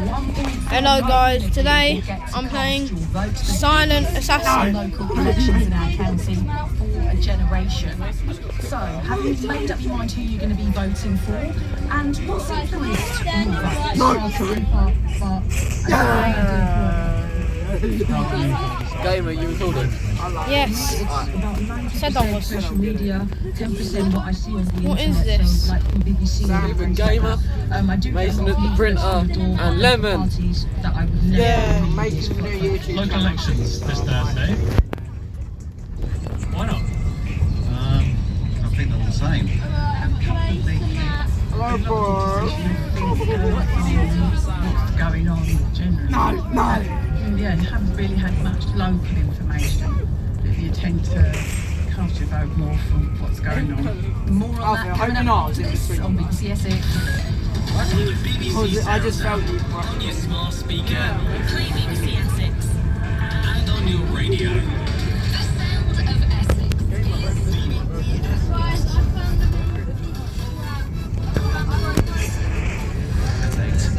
Hello guys, today I'm playing Silent Assassin. Local elections in our county for a generation. So, have you made up your mind who you're going to be voting for? And what's influenced your vote? Gamer, you recording? Yes. Said I was. Social media, 10% what I see on the What is internet, this? so like from BBC. Stephen Gamer, I do Mason at the printer, and Lemon. Yeah. Mason for new YouTube. Local elections this Thursday. Why not? I think they're all the same. Hello, boys. What's going on generally? No. Yeah, you haven't really had much local information. You tend to cast your vote more from what's going on. More on that coming up after this on BBC Essex. I just felt you. On your smart speaker, play BBC Essex, and on your radio. The sound of Essex.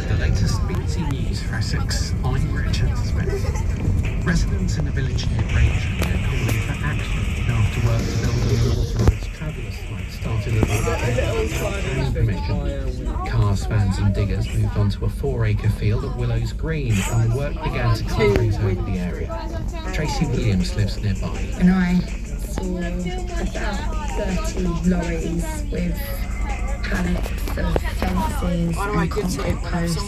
The latest BBC News for Essex. I'm Richard Smith. Residents in the village near Braintree are calling for action after work to build an unauthorised traveller's flight started at the permission. Cars, vans and diggers moved onto a 4-acre field at Willows Green and the work began to concrete over the area. Tracy Williams lives nearby. And I saw about 30 lorries with pallets of fences and concrete posts,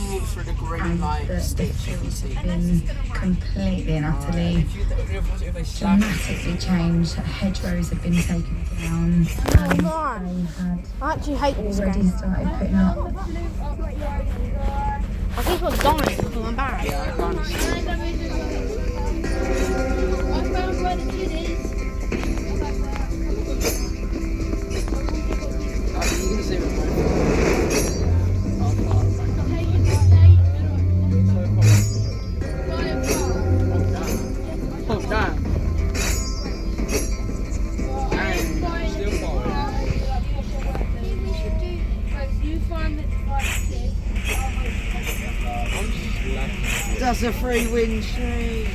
and the fields have been completely and utterly dramatically changed. Hedgerows have been taken down, and they had I actually hate this already game. started putting up. I keep on dying because I'm embarrassed. Yeah, I can't see. That's a free win streak.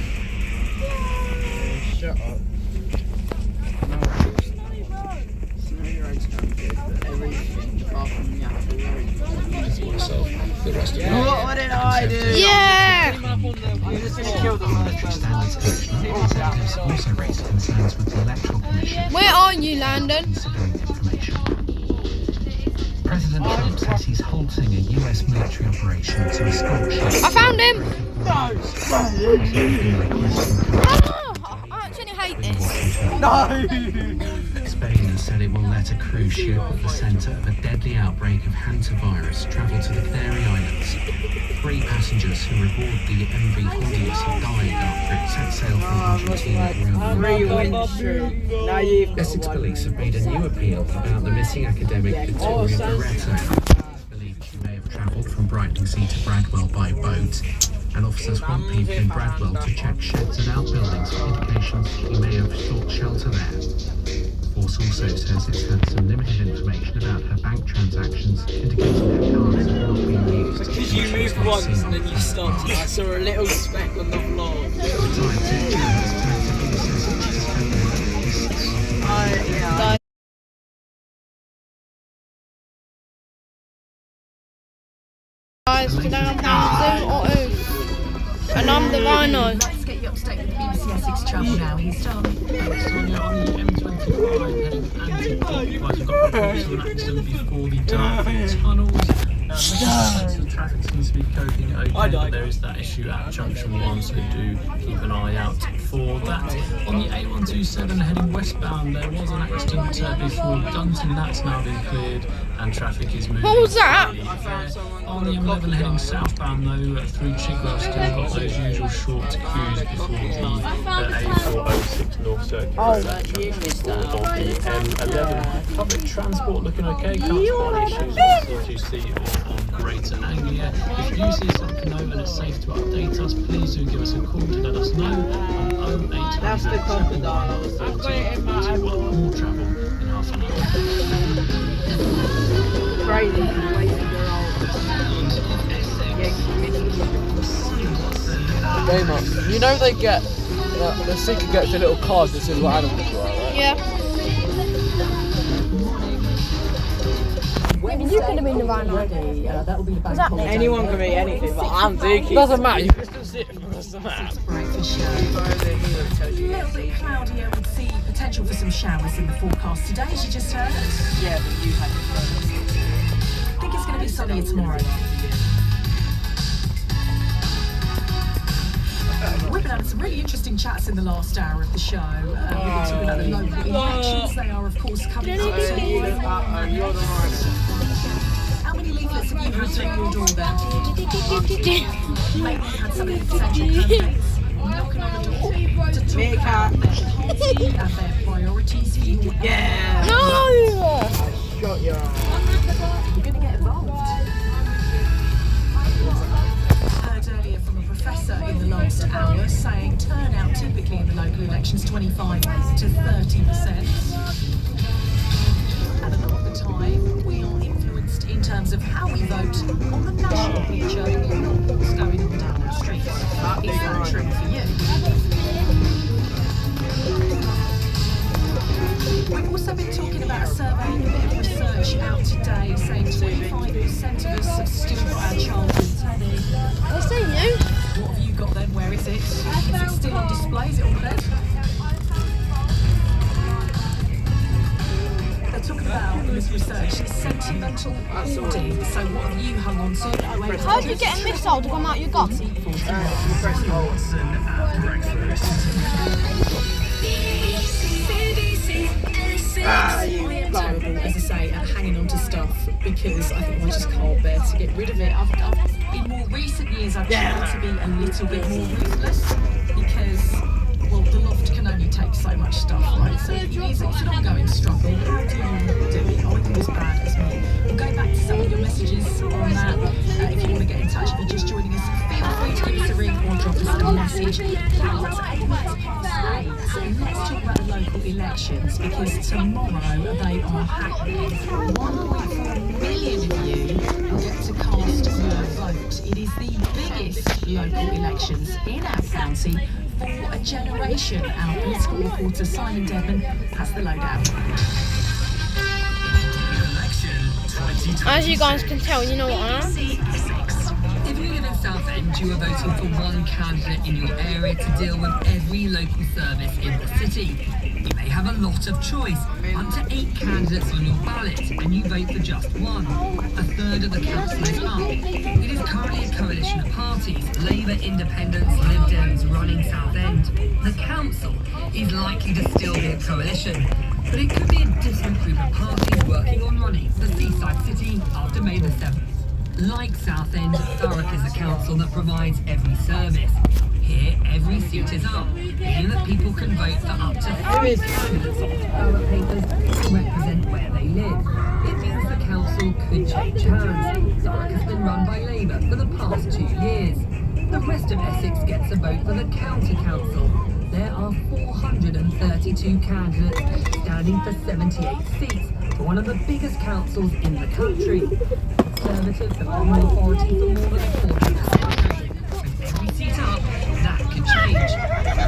Shut up. No, your road's going good, but everything apart from the actual road. Myself, the rest of What did I do? Yeah! I'm just gonna kill the Military Standards Commission representatives also raised concerns with the Electoral Commission Where are you, Landon? considering information. President Trump says he's halting a US military operation to escort ships. I found him! No! Oh, I actually hate this. No! Spain has said it will let a cruise ship at the centre of a deadly outbreak of hantavirus travel to the Canary Islands. 3 passengers who were aboard the MV Hondius have died after it set sail from Argentina around the Free world. win streak. Now you've got Essex one. police have made a new appeal about the missing academic Victoria Barretto. It's believed she may have travelled from Brightlingsea to Bradwell by boat, and officers want people in Bradwell to check sheds and outbuildings for indications she may have sought shelter there. The force also says it's had some limited information about her bank transactions, indicating her cards have not been used. Because you moved once and then you stopped and I saw a little speck on the floor. Retired teacher has connected says she's spent the lists. Yeah. Guys, today I'm playing Zoo or Oof. And I'm the rhino. Let's get you up to date with the BBC Essex travel now. He's done. On the M25 heading to Antidote, guys, we've got reports of an accident before the Dartford tunnels. The traffic seems to be coping okay, but there is that issue at junction 1, so do keep an eye out for that. On the A127 heading westbound, there was an accident before Dunton. That's now been cleared and traffic is moving. What was that? On the M11 heading southbound though, through Chigwell, still got those usual short queues before the A406 North Circuit. Oh, you missed that. On the M11, public transport looking okay, can't spot any issues on C2C or on Greater Anglia. If you see something over and it's safe to update us, please do give us a call to let us know on 0800 That's the crocodile I was I've got it in my eyeball. More travel in half an hour. Crazy, wasting your old. Yeah, You know they get, the sticker gets a little card that says what animals are, right? Yeah. Maybe you could have been the rhino. That will be the bank that holiday. Anyone can be anything, but I'm Dookie. Doesn't matter, you can still see it across the map. Breakfast show. A little bit cloudier with the potential for some showers in the forecast today, as you just heard. Yeah, but you had it first. I think it's going to be sunnier tomorrow. We've been having some really interesting chats in the last hour of the show. We've been talking about the local elections. They are, of course, coming up soon. How many leaflets have you had through your door then? Maybe you had some of the potential candidates knocking on the door to talk about their party and their priorities for your area. No! Got your You're going to get involved. Heard earlier from a professor in the last hour saying turnout typically in the local elections 25 to 30%. And a lot of the time we are influenced in terms of how we vote on the national picture, not what's going on down the street. Is that true for you? We've also been talking about a survey, a bit of research out today saying 25% of us have still got our childhood telly. I see you. What have you got then? Where is it? Is it still on display? Is it on the bed? They're talking about in this research sentimental hoarding. So what have you hung on to? How did you get a missile to come out your gut? As I say, hanging on to stuff because I think I just can't bear to get rid of it. In more recent years, I've tried to be a little bit more ruthless because, well, the loft can only take so much stuff, right? So it's an ongoing struggle. How do you do it? Are you as bad as me? We'll go back to some of your messages on that. If you want to get in touch, if you're just joining us, feel free to give us a ring or drop us a message. Let's talk about the local elections because tomorrow they are happening. 1.4 million of you get to cast your vote. It is the biggest local elections in our county for a generation. Our political reporter Simon Devon has the lowdown. As you guys can tell, you know what I am. If you live in Southend, you are voting for one candidate in your area to deal with every local service in the city. You may have a lot of choice, up to 8 candidates on your ballot, and you vote for just one. A third of the council is up. It is currently a coalition of parties, Labour, Independents, Lib Dems running Southend. The council is likely to still be a coalition, but it could be a different group of parties working on running the seaside city after May the 7th. Like Southend, Thurrock is a council that provides every service. Here, every seat is up, meaning that people can vote for up to 3 candidates on ballot papers to represent where they live. It means the council could change hands. Thurrock has been run by Labour for the past 2 years. The rest of Essex gets a vote for the county council. There are 432 candidates standing for 78 seats for one of the biggest councils in the country. Conservatives have won authority for more than a quarter of the century. With every seat up, that could change.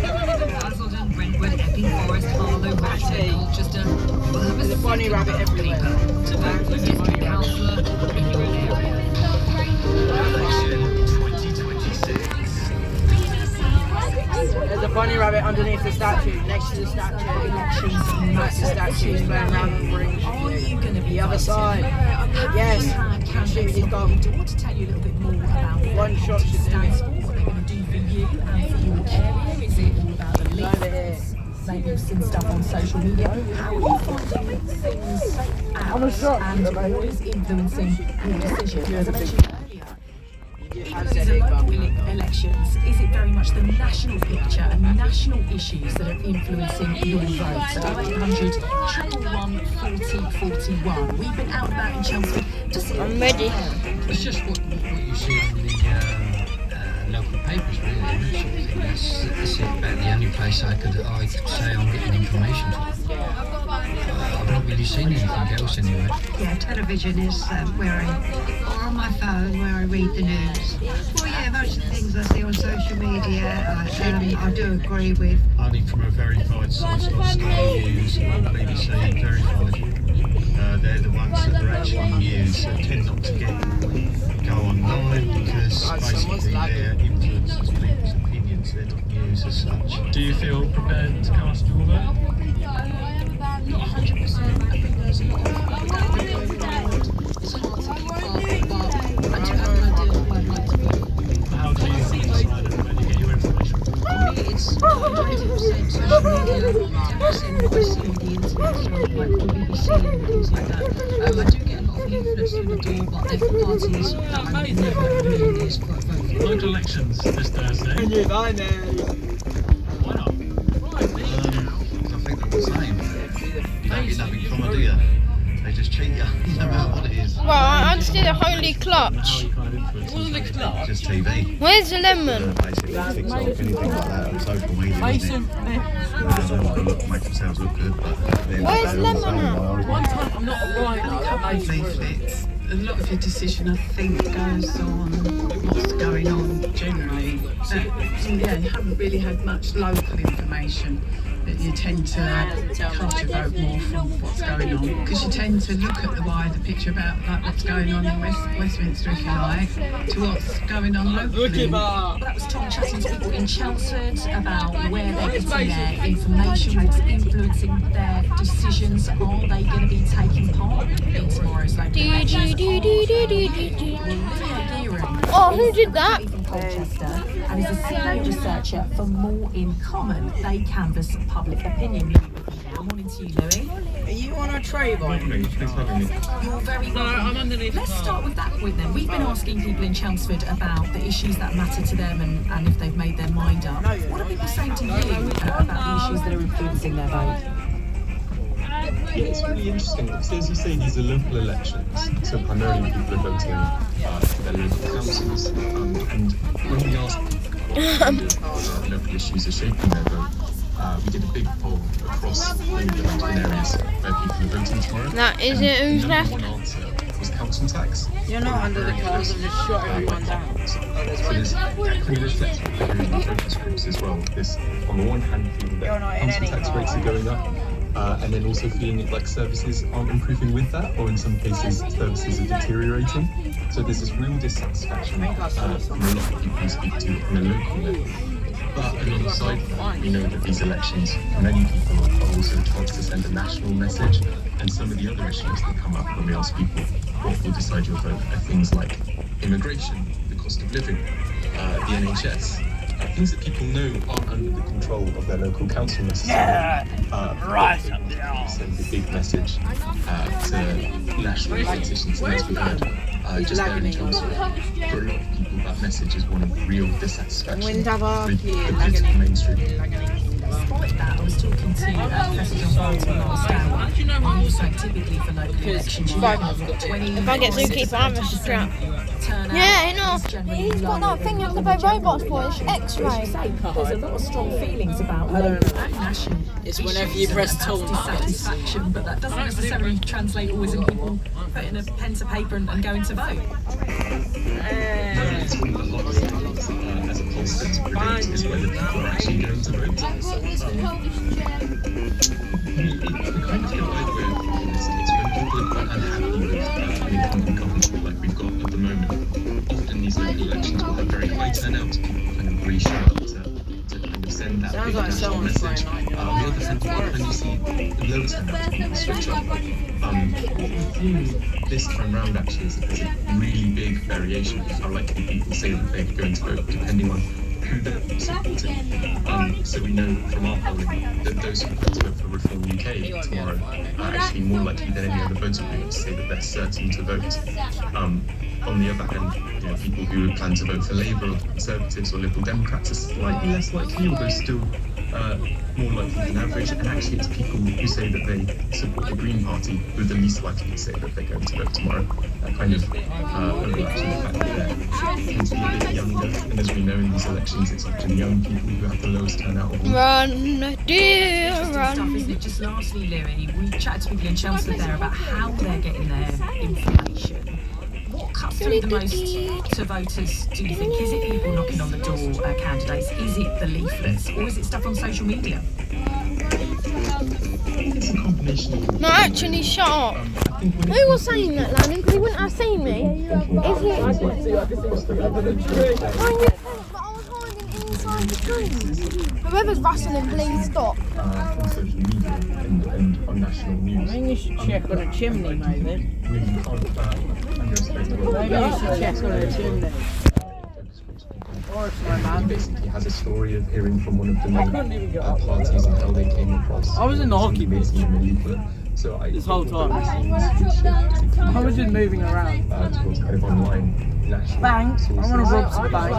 People live in Basildon, Brentwood, Epping Forest, Harlow, Ratchet, Colchester will have a bunny rabbit everywhere. paper to vote for district councillor in your area. Election 2026. There's a bunny rabbit underneath the statue, next to the statue. That's the statue going around the ring. Are you going to be The other side. Yes. Candidates He's on gone. the door to tell you a little bit more about One shot what it should do stands it. for, what they're going to do for you and for your area. Is it all about the Over here. leaflets? Maybe you've seen stuff on social media. How are you finding things out and what is influencing your decision? As I mentioned earlier, even though these are local elections, is it very much the national picture and national issues that are influencing your vote? 0800 111 40 41. We've been out and about in Chelmsford to see. I'm ready. It's just what you see on the local papers, really. That's about the only place I could say I'm getting information from. I've not really seen anything else anyway. Yeah, television is where or on my phone where I read the news. Well, yeah, most of the things I see on social media, I do agree with. Only from a verified source like Sky News or BBC verified. They're the ones that are actually used, so tend not to go online because basically they're influences people's opinions, they're not news as such. Do you feel prepared to cast your vote? Not 100%. I think there's a lot of going around. It's hard to keep up, but I do have an idea of where I'd like to go. How do you decide where you get your information? For me, it's 20% social media, 10% what I see on the internet, so like on BBC and things like that. I do get a lot of leaflets through the door, but they're for parties that I would never in a million years quite vote for. Local elections this Thursday. I know. Why not? I think they're the same. You don't get nothing from it, do you? They just cheat you, no matter what it is. Well, I just did a holy clutch. How you kind of influence? Just TV. Where's the lemon? Basically, TikTok, anything like that on social media. Make themselves look good, but Where's lemon at? One time, I'm not a writer, leaflets. A lot of your decision, I think, goes on what's going on generally. So yeah, you haven't really had much local information. You tend to cast your vote more from what's going on because you tend to look at the wider picture about like what's going on in Westminster, if you like, to what's going on locally. That was Tom chatting to people in Chelmsford about where they're getting their information, what's influencing their decisions. Are they going to be taking part in tomorrow's local elections? Oh, who did that? Colchester, and is a senior researcher for More in Common. They canvass public opinion. Morning to you, Louis. Are you on a tray by me? You're very welcome. I'm underneath. Let's start with that point then. We've been asking people in Chelmsford about the issues that matter to them and if they've made their mind up. What are people saying to you about the issues that are influencing their vote? Yeah, it's really interesting because, as you say, these are local elections, so primarily people are voting for their local councils. And when we asked people how local issues are shaping their vote, we did a big poll across the London areas where people are voting tomorrow. That is it. Who's The left? number one answer was council tax. You're not under the cars, I've just shot everyone down. So that kind of reflects what we're hearing in focus groups as well. This, on the one hand, feeling that council tax rates are going up. And then also feeling like services aren't improving with that, or in some cases services are deteriorating. So there's this real dissatisfaction from a lot of people you speak to on a local level. But alongside that, we know that these elections, for many people, are also a chance to send a national message. And some of the other issues that come up when we ask people what will decide your vote are things like immigration, the cost of living, the NHS. Things that people know aren't under the control of their local council necessarily. Right. Send a big message to national politicians, and as we've heard, just there in Chelmsford, for a lot of people that message is one of real dissatisfaction with the political mainstream. Despite that, I was talking to Professor John Bolton last hour, and he was saying typically for local elections, you have 20. If I get zookeeper, I'm a strap. Turnout. Yeah, I know. He's got that thing you have to buy robots for. It's X-ray. There's a lot of strong feelings about local and national. It's whenever you press toll dissatisfaction, but that doesn't necessarily translate always in people putting a pen to paper and going to vote. It's one of the hardest things as a pollster to predict is whether people are actually going to vote. We kind of feel either way in this case. When people are quite unhappy with an incumbent government like we've got at the moment, often these local elections will have very high turnouts. People kind of really show up to kind of send that big national message. On the other hand, when you see the low turnouts, people switch up. What we've seen this time round actually is that there's a really big variation of how likely people say that they're going to vote, depending on who they're supporting. So we know from our polling that those who plan to vote for Reform UK tomorrow are actually more likely than any other voter group to say that they're certain to vote. On the other hand, people who would plan to vote for Labour, Conservatives or Liberal Democrats are slightly less likely, although still more likely than average, and actually it's people who say that they support the Green Party who are the least likely to say that they're going to vote tomorrow. That kind of overlaps with the fact that they tend to be a bit younger, and as we know in these elections, it's often young people who have the lowest turnout of all. Run, dear, Stuff, run. isn't it? Just lastly, Louis, we chatted to people in Chelmsford there about how they're getting their information. What cuts through the most to voters, do you think? Is it people knocking on the door, candidates? Is it the leaflets? Or is it stuff on social media? It's a combination of... No, actually, shut up. Who was saying that, Landon? Because he wouldn't have seen me. Is he? But I was hiding inside the trees. Whoever's rustling, please stop. on social media and on national news. I think you should check on a chimney, maybe. We can't underestimate the role. Maybe you should check on a chimney. Or it's my He man. basically has a story of hearing from one of the main parties and how they came across. I was in the hockey pitch So this whole time. I I was just moving around. towards kind of online national Bank. I want to rob some bank.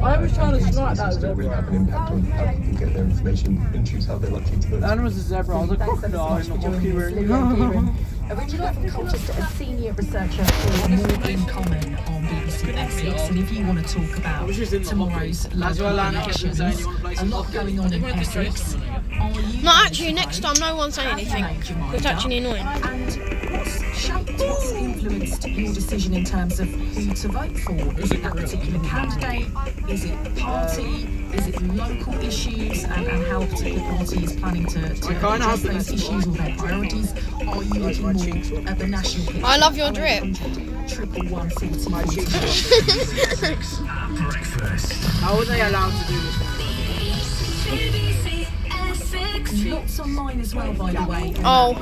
I was trying to snipe that don't really have an impact on how people get their information and choose how they're likely to vote. That was a zebra. I was a crocodile in the hockey ring. Originally from Colchester, a senior researcher for More in Common on BBC Essex. And if you want to talk about tomorrow's local elections, a lot going on in Essex. No, actually, next time no one say anything. It's actually annoying. And what's influenced your decision in terms of who to vote for? Is it that particular candidate? Is it party? Is it local issues and how a particular party is planning to address those issues or their priorities? Are you looking more at the national picture? I love your drip. 111 How are they allowed to do this? Lots online as well, by the way. Oh.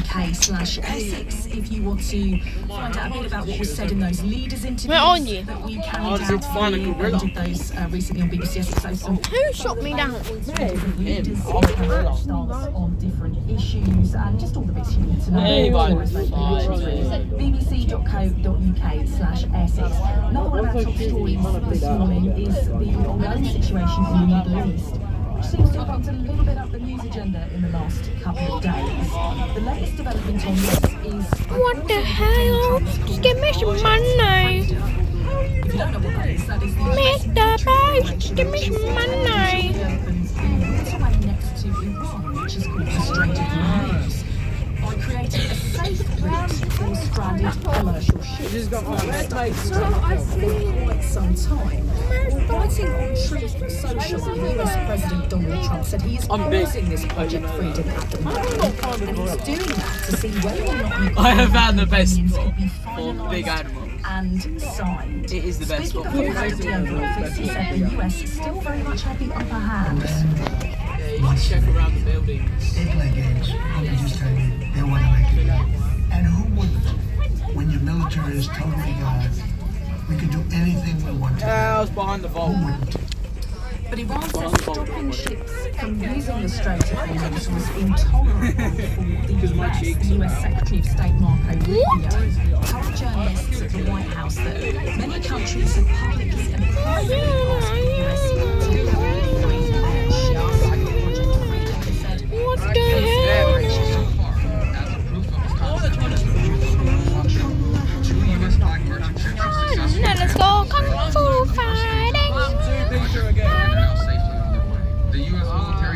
bbc.co.uk/Essex if you want to find out a bit about what was said in those leaders interviews. Where are you? That we carried out for you and did those recently on BBC Essex. So Who shot me down? leaders on different issues and just all the bits you need to know. bbc.co.uk/Essex. Another one of our top stories this morning is the ongoing situation in the Middle East, which seems to have bumped a little bit up the news agenda in the last couple of days. The latest development on this is... What the hell? Just give me some money. If you don't know what that is the... Mr. Bates, give me some money. Waterway next to Iran, which is called the Strait of Hormuz, by creating a safe route for stranded commercial ships. got my red tape. For quite some time. Writing on Truth Social, US President Donald Trump said he is opposing this Project Freedom at the moment, and he's doing that to see whether or not I have found the best could be for finalised big animals. and signed. It is the best Speaking one. of the Oval Office, he said the US still very much had the upper hand. Yeah, you should check around the building. They play games. Let me just tell you, they want to make it game. And who wouldn't? When your military is totally gone, we can do anything we want to. I was behind the vault. Who wouldn't? But Iran said stopping ships from using the Strait of Hormuz was intolerable for the US. The US Secretary of State Marco Rubio told journalists at the White House that many countries have publicly and privately asked the US to freeze their ships. Project Freedom, he said, What the hell? Now let's go kung fu fighting.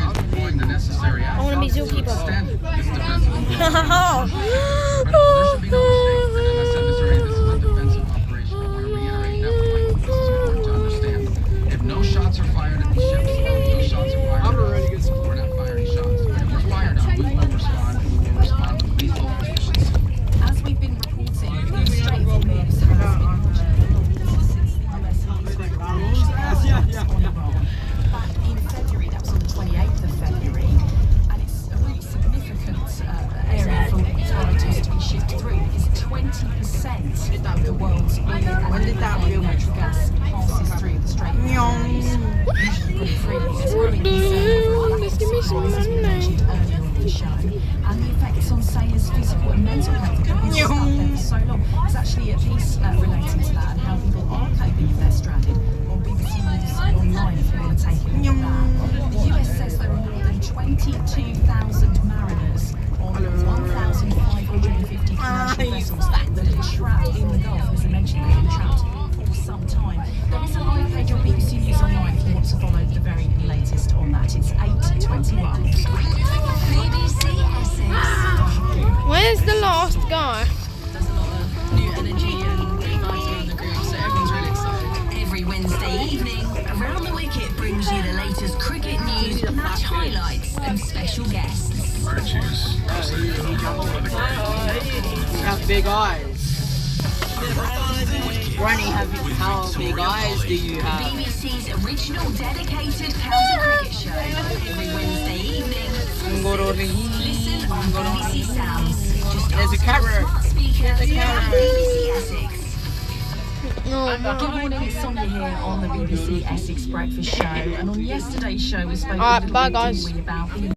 I want to be zookeeper. If no shots are fired at the ships, no shots are fired. I'm a really good sport. We're not firing shots. But if we're fired on, we will respond. We will respond with lethal efficiency. As we've been reporting, the Strait of Hormuz has been since the US on Iran. Back in February, that was on the 28th of February, and it's a really significant area for authorities and the effects on sailors' physical and mental health have been stuck there for so long. There's actually a piece relating to that and how people are coping if they're stranded on BBC News online if you want to take a look at that. The US says there are more than 22,000 mariners on 1,550 commercial vessels that are trapped in the Gulf. As I mentioned, they've been trapped for some time. There is a live page on BBC News Online if you want to follow the very latest on that. It's 8:21. BBC Essex. Where's the last guy? There's a lot of new energy and good vibes in the group, so everyone's really excited. Every Wednesday evening, Around the Wicket brings you the latest cricket news, match highlights, and special guests. You have big eyes. Granny, how big eyes do you have? BBC's original dedicated county cricket show every Wednesday evening. Listen on BBC Sounds. Just There's a camera. There's a camera. BBC Essex. No. Good morning, it's Sonia here on the BBC Essex Breakfast Show. And on yesterday's show, we spoke Alright, a little bye bit, guys. didn't we, about the